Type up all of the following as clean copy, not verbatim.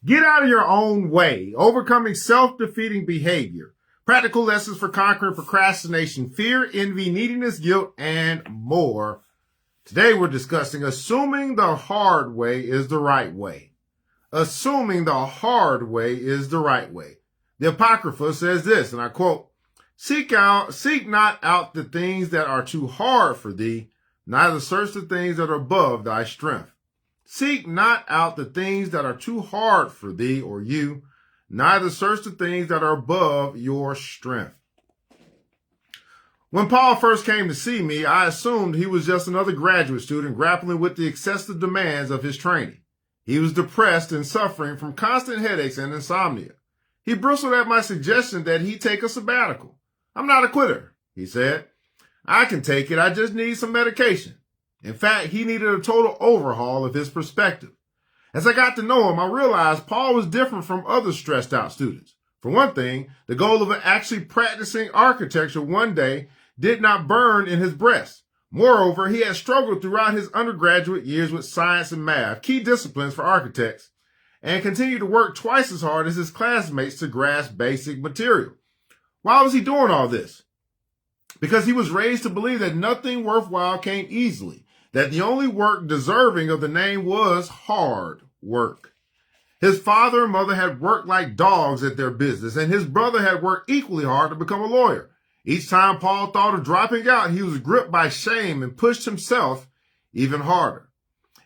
Get out of your own way, overcoming self-defeating behavior, practical lessons for conquering procrastination, fear, envy, neediness, guilt, and more. Today we're discussing assuming the hard way is the right way. Assuming the hard way is the right way. The Apocrypha says this, and I quote, Seek not out the things that are too hard for thee, neither search the things that are above thy strength. Seek not out the things that are too hard for thee or you, neither search the things that are above your strength. When Paul first came to see me, I assumed he was just another graduate student grappling with the excessive demands of his training. He was depressed and suffering from constant headaches and insomnia. He bristled at my suggestion that he take a sabbatical. I'm not a quitter, he said. I can take it. I just need some medication. In fact, he needed a total overhaul of his perspective. As I got to know him, I realized Paul was different from other stressed out students. For one thing, the goal of actually practicing architecture one day did not burn in his breast. Moreover, he had struggled throughout his undergraduate years with science and math, key disciplines for architects, and continued to work twice as hard as his classmates to grasp basic material. Why was he doing all this? Because he was raised to believe that nothing worthwhile came easily, that the only work deserving of the name was hard work. His father and mother had worked like dogs at their business, and his brother had worked equally hard to become a lawyer. Each time Paul thought of dropping out, he was gripped by shame and pushed himself even harder.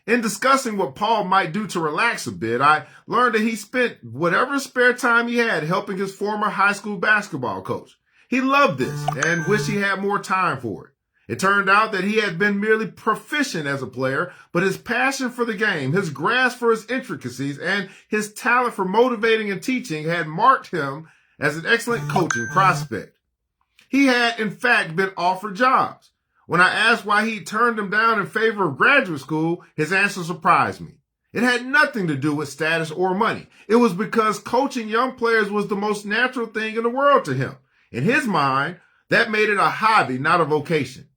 In discussing what Paul might do to relax a bit, I learned that he spent whatever spare time he had helping his former high school basketball coach. He loved this and wished he had more time for it. It turned out that he had been merely proficient as a player, but his passion for the game, his grasp for its intricacies, and his talent for motivating and teaching had marked him as an excellent coaching prospect. He had, in fact, been offered jobs. When I asked why he turned them down in favor of graduate school, his answer surprised me. It had nothing to do with status or money. It was because coaching young players was the most natural thing in the world to him. In his mind, that made it a hobby, not a vocation.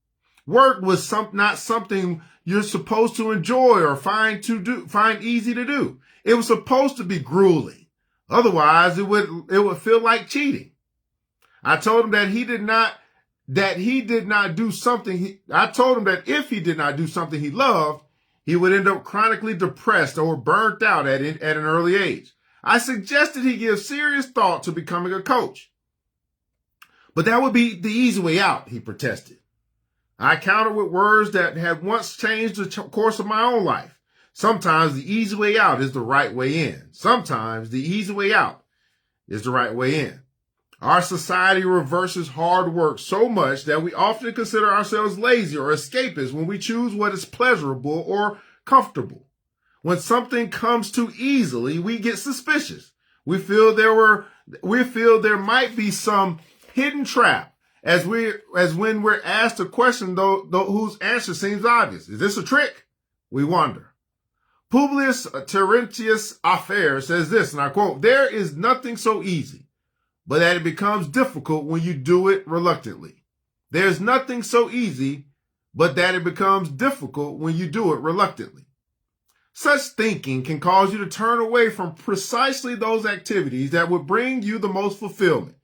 Work was not something you're supposed to enjoy or find easy to do. It was supposed to be grueling. Otherwise, it would feel like cheating. I told him that if he did not do something he loved, he would end up chronically depressed or burnt out at an early age. I suggested he give serious thought to becoming a coach. But that would be the easy way out, he protested. I countered with words that had once changed the course of my own life. Sometimes the easy way out is the right way in. Sometimes the easy way out is the right way in. Our society reverses hard work so much that we often consider ourselves lazy or escapists when we choose what is pleasurable or comfortable. When something comes too easily, we get suspicious. We feel there might be some hidden trap as when we're asked a question whose answer seems obvious. Is this a trick? We wonder. Publius Terentius Afer says this, and I quote, "There is nothing so easy, but that it becomes difficult when you do it reluctantly. There's nothing so easy, but that it becomes difficult when you do it reluctantly." Such thinking can cause you to turn away from precisely those activities that would bring you the most fulfillment.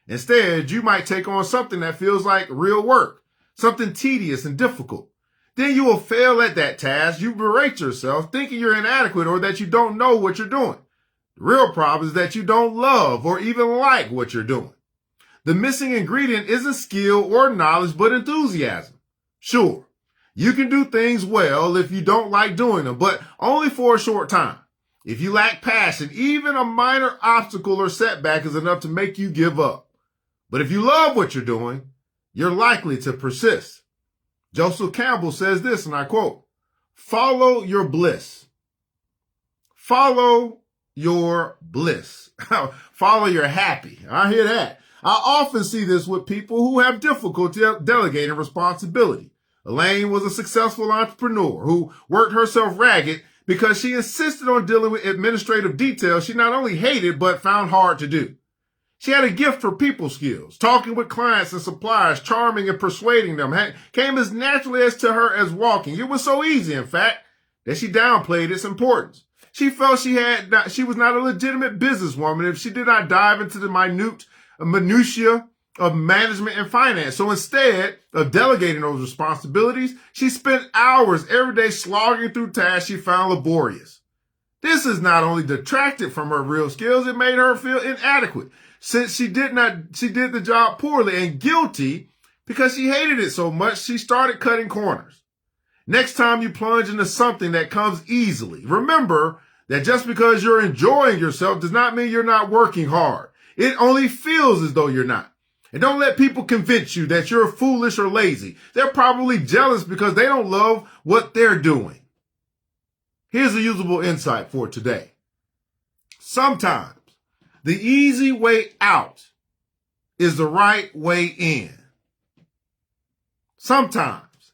Instead, you might take on something that feels like real work, something tedious and difficult. Then you will fail at that task. You berate yourself, thinking you're inadequate or that you don't know what you're doing. The real problem is that you don't love or even like what you're doing. The missing ingredient isn't skill or knowledge, but enthusiasm. Sure, you can do things well if you don't like doing them, but only for a short time. If you lack passion, even a minor obstacle or setback is enough to make you give up. But if you love what you're doing, you're likely to persist. Joseph Campbell says this, and I quote, "Follow your bliss. Follow your bliss." Follow your happy. I hear that. I often see this with people who have difficulty delegating responsibility. Elaine was a successful entrepreneur who worked herself ragged because she insisted on dealing with administrative details she not only hated but found hard to do. She had a gift for people skills. Talking with clients and suppliers, charming and persuading them came as naturally to her as walking. It was so easy, in fact, that she downplayed its importance. She felt she was not a legitimate businesswoman if she did not dive into the minutiae of management and finance. So instead of delegating those responsibilities, she spent hours every day slogging through tasks she found laborious. This has not only detracted from her real skills, it made her feel inadequate since she did the job poorly, and guilty because she hated it so much she started cutting corners. Next time you plunge into something that comes easily, remember that just because you're enjoying yourself does not mean you're not working hard. It only feels as though you're not. And don't let people convince you that you're foolish or lazy. They're probably jealous because they don't love what they're doing. Here's a usable insight for today. Sometimes the easy way out is the right way in. Sometimes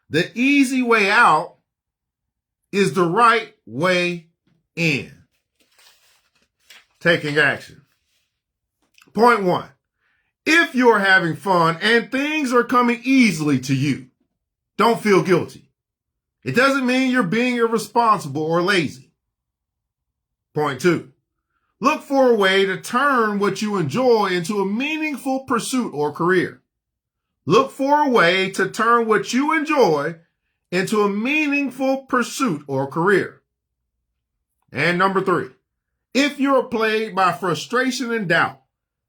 the easy way out is the right way in. Taking action. Point 1. If you're having fun and things are coming easily to you, don't feel guilty. It doesn't mean you're being irresponsible or lazy. Point 2. Look for a way to turn what you enjoy into a meaningful pursuit or career. Look for a way to turn what you enjoy into a meaningful pursuit or career. And number 3, if you're plagued by frustration and doubt,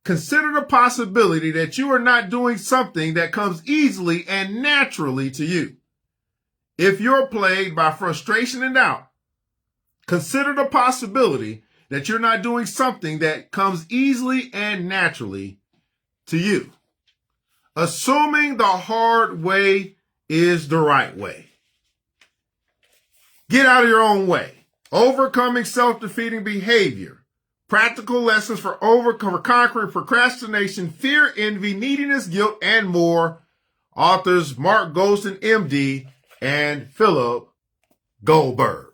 consider the possibility that you are not doing something that comes easily and naturally to you. If you're plagued by frustration and doubt, consider the possibility that you're not doing something that comes easily and naturally to you. Assuming the hard way is the right way. Get out of your own way. Overcoming self-defeating behavior. Practical lessons for conquering procrastination, fear, envy, neediness, guilt, and more. Authors Mark Goulston, MD, and Philip Goldberg.